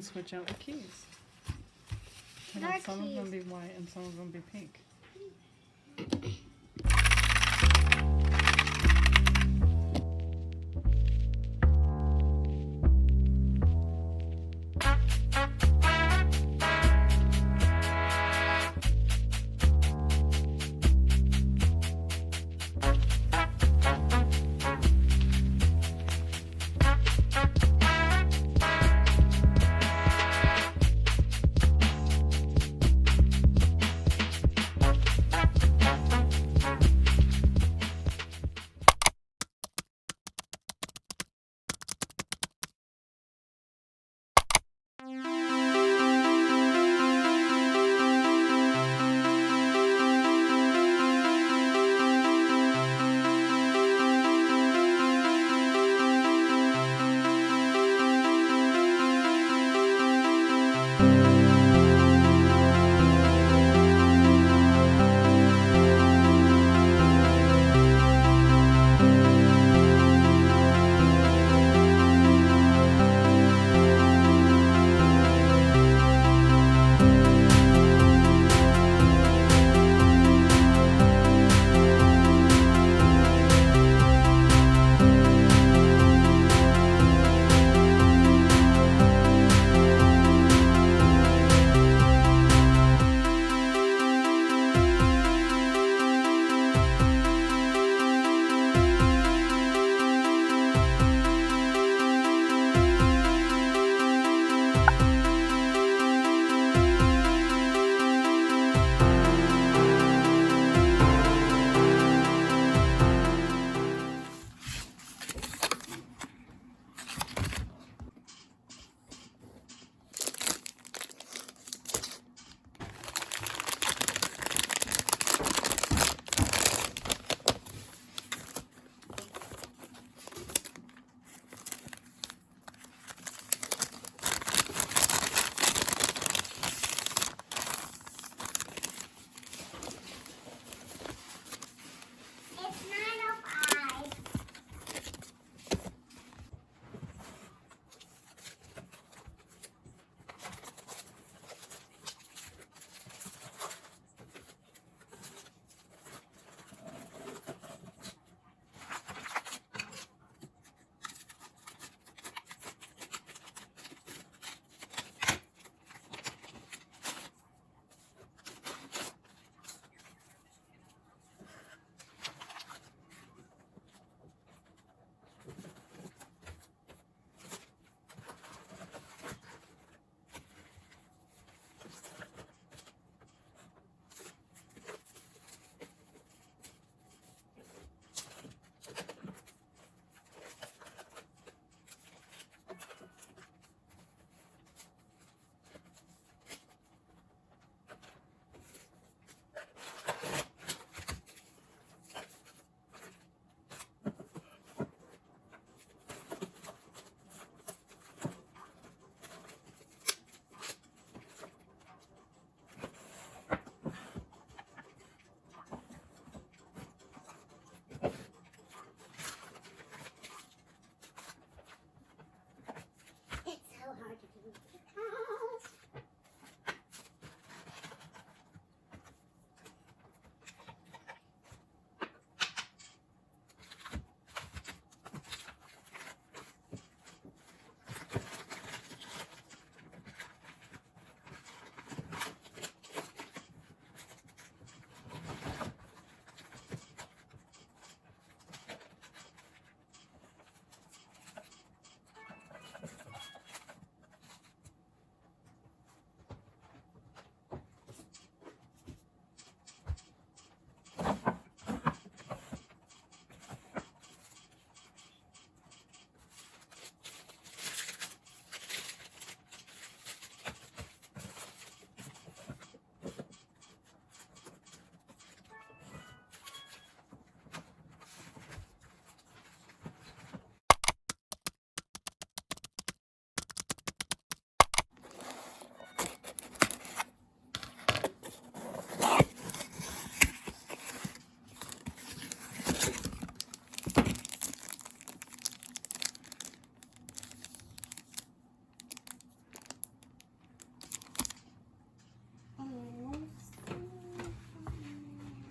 can switch out the keys. And Dark some of them keys. be white and some of them be pink.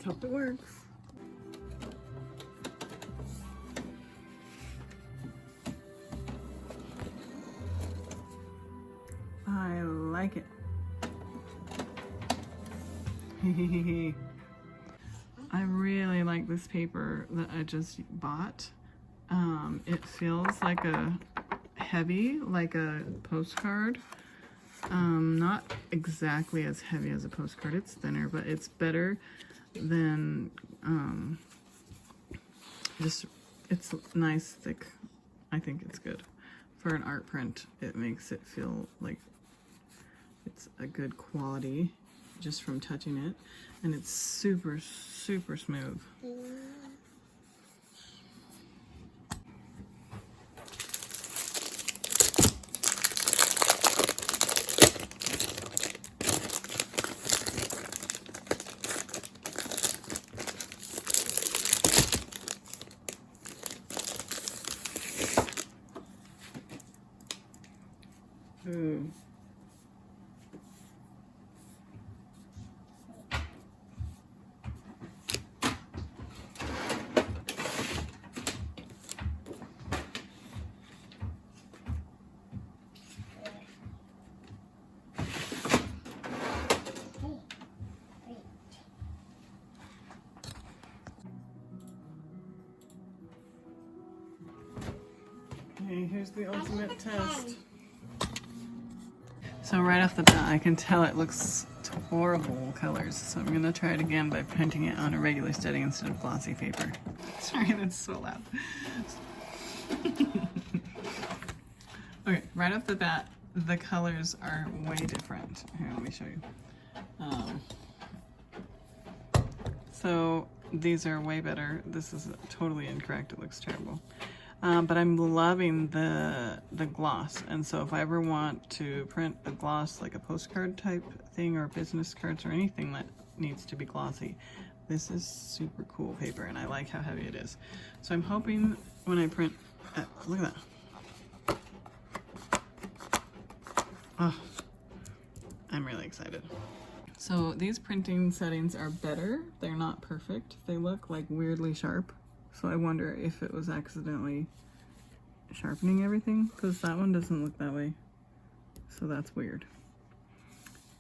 Let's hope it works. I like it. I really like this paper that I just bought. It feels like a heavy, like a postcard. Not exactly as heavy as a postcard. It's thinner, but it's better than just, it's nice, thick. I think it's good. For an art print, it makes it feel like it's a good quality just from touching it, and it's super, super smooth. Ooh. Okay, here's the ultimate test. So right off the bat, I can tell it looks horrible colors. So I'm gonna try it again by printing it on a regular steady instead of glossy paper. Sorry, that's so loud. Okay, right off the bat, the colors are way different. Here, let me show you. So these are way better. This is totally incorrect. It looks terrible. But I'm loving the gloss, and so if I ever want to print a gloss like a postcard type thing or business cards or anything that needs to be glossy, this is super cool paper, and I like how heavy it is. So I'm hoping when I print, look at that. Oh, I'm really excited. So these printing settings are better. They're not perfect. They look like weirdly sharp. So I wonder if it was accidentally sharpening everything, because that one doesn't look that way. So that's weird.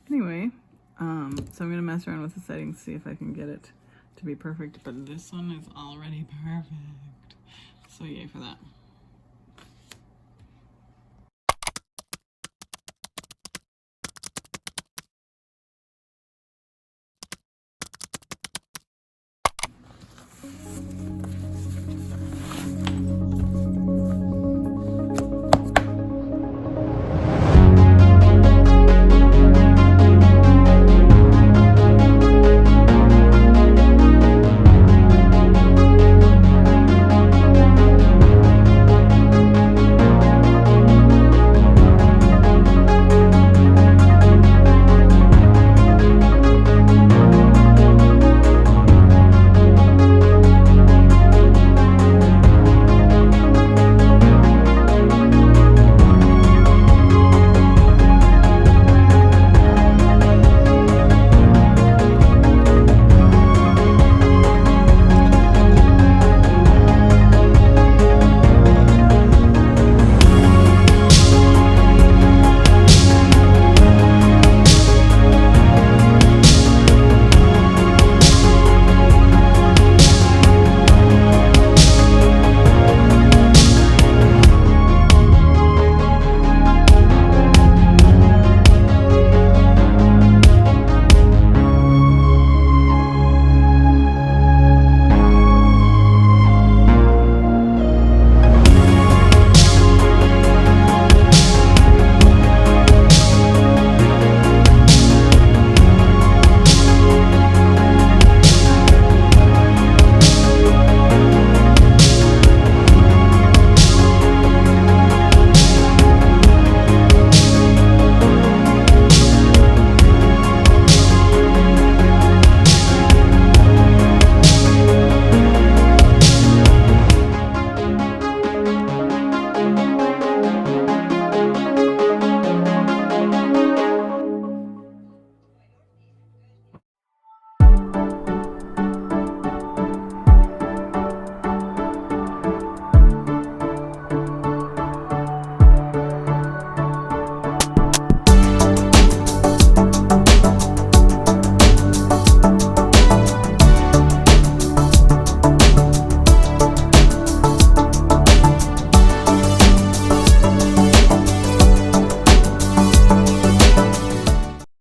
Anyway, so I'm gonna mess around with the settings, see if I can get it to be perfect, but this one is already perfect. So yay for that.